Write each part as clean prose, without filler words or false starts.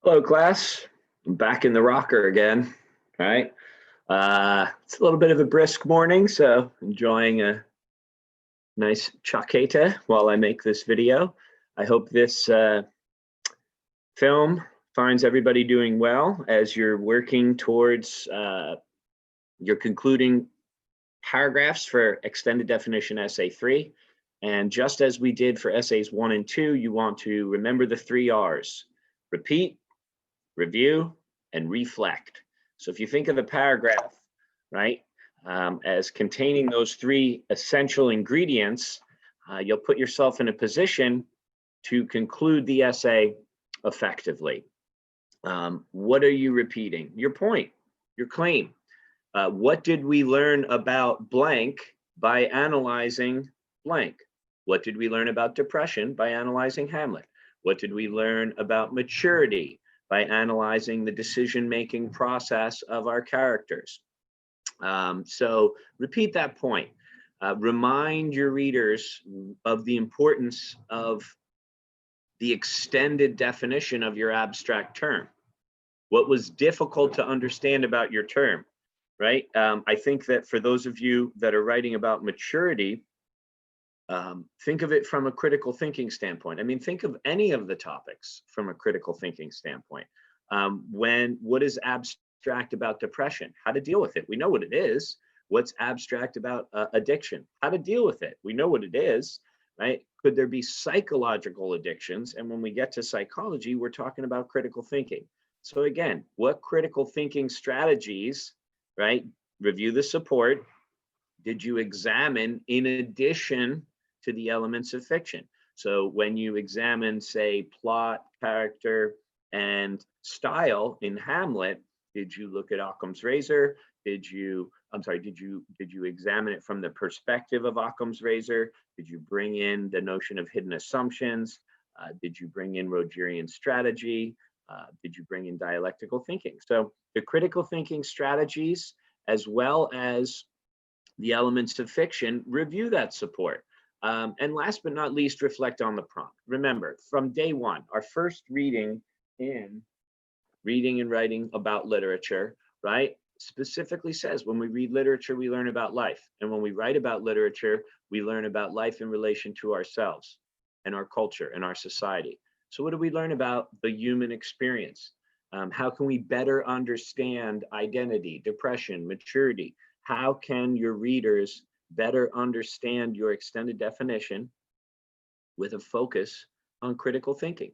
Hello, class. I'm back in the rocker again. All right. It's a little bit of a brisk morning, so enjoying a nice chaketa while I make this video. I hope this film finds everybody doing well as you're working towards your concluding paragraphs for extended definition essay 3. And just as we did for essays 1 and 2, you want to remember the 3 R's: repeat, review, and reflect. So if you think of the paragraph, right, as containing those 3 essential ingredients, you'll put yourself in a position to conclude the essay effectively. What are you repeating? Your point, your claim. What did we learn about blank by analyzing blank? What did we learn about depression by analyzing Hamlet? What did we learn about maturity by analyzing the decision-making process of our characters? So repeat that point. Remind your readers of the importance of the extended definition of your abstract term. What was difficult to understand about your term, right? I think that for those of you that are writing about maturity, think of it from a critical thinking standpoint. I mean, think of any of the topics from a critical thinking standpoint. What is abstract about depression? How to deal with it? We know what it is. What's abstract about addiction? How to deal with it? We know what it is, right? Could there be psychological addictions? And when we get to psychology, we're talking about critical thinking. So again, what critical thinking strategies, right? Review the support. Did you examine in addition to the elements of fiction? So when you examine, say, plot, character, and style in Hamlet, did you look at Occam's razor? Did you examine it from the perspective of Occam's razor? Did you bring in the notion of hidden assumptions? Did you bring in Rogerian strategy? Did you bring in dialectical thinking? So the critical thinking strategies, as well as the elements of fiction, review that support. And last but not least, reflect on the prompt. Remember, from day one, our first reading in reading and writing about literature, right, specifically says when we read literature, we learn about life. And when we write about literature, we learn about life in relation to ourselves and our culture and our society. So what do we learn about the human experience? How can we better understand identity, depression, maturity? How can your readers better understand your extended definition with a focus on critical thinking?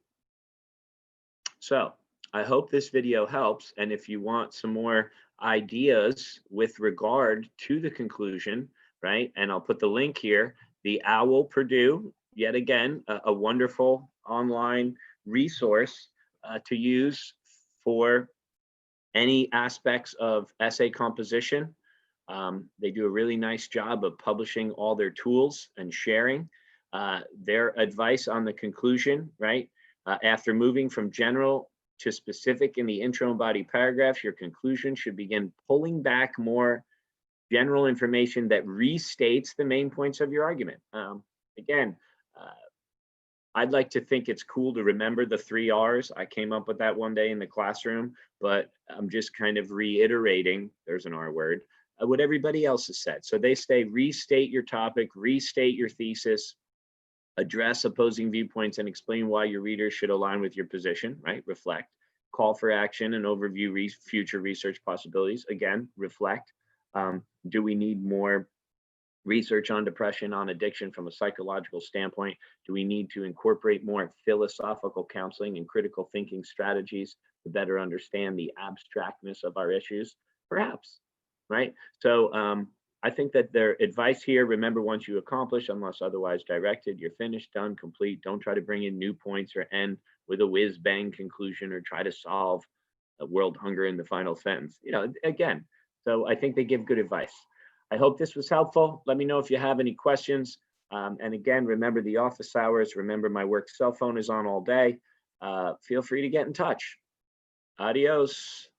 So I hope this video helps. And if you want some more ideas with regard to the conclusion, right? And I'll put the link here, the OWL Purdue, yet again, a wonderful online resource to use for any aspects of essay composition. They do a really nice job of publishing all their tools and sharing their advice on the conclusion, right? After moving from general to specific in the intro and body paragraphs, your conclusion should begin pulling back more general information that restates the main points of your argument. Again, I'd like to think it's cool to remember the 3 R's. I came up with that one day in the classroom, but I'm just kind of reiterating, there's an R word, what everybody else has said. So they say, restate your topic, restate your thesis, address opposing viewpoints, and explain why your readers should align with your position, right? Reflect. Call for action and overview future research possibilities. Again, reflect. Do we need more research on depression, on addiction from a psychological standpoint? Do we need to incorporate more philosophical counseling and critical thinking strategies to better understand the abstractness of our issues? Perhaps, right? So I think that their advice here, remember, once you accomplish, unless otherwise directed, you're finished, done, complete. Don't try to bring in new points or end with a whiz bang conclusion or try to solve world hunger in the final sentence. You know, again, so I think they give good advice. I hope this was helpful. Let me know if you have any questions. And again, remember the office hours. Remember my work cell phone is on all day. Feel free to get in touch. Adios.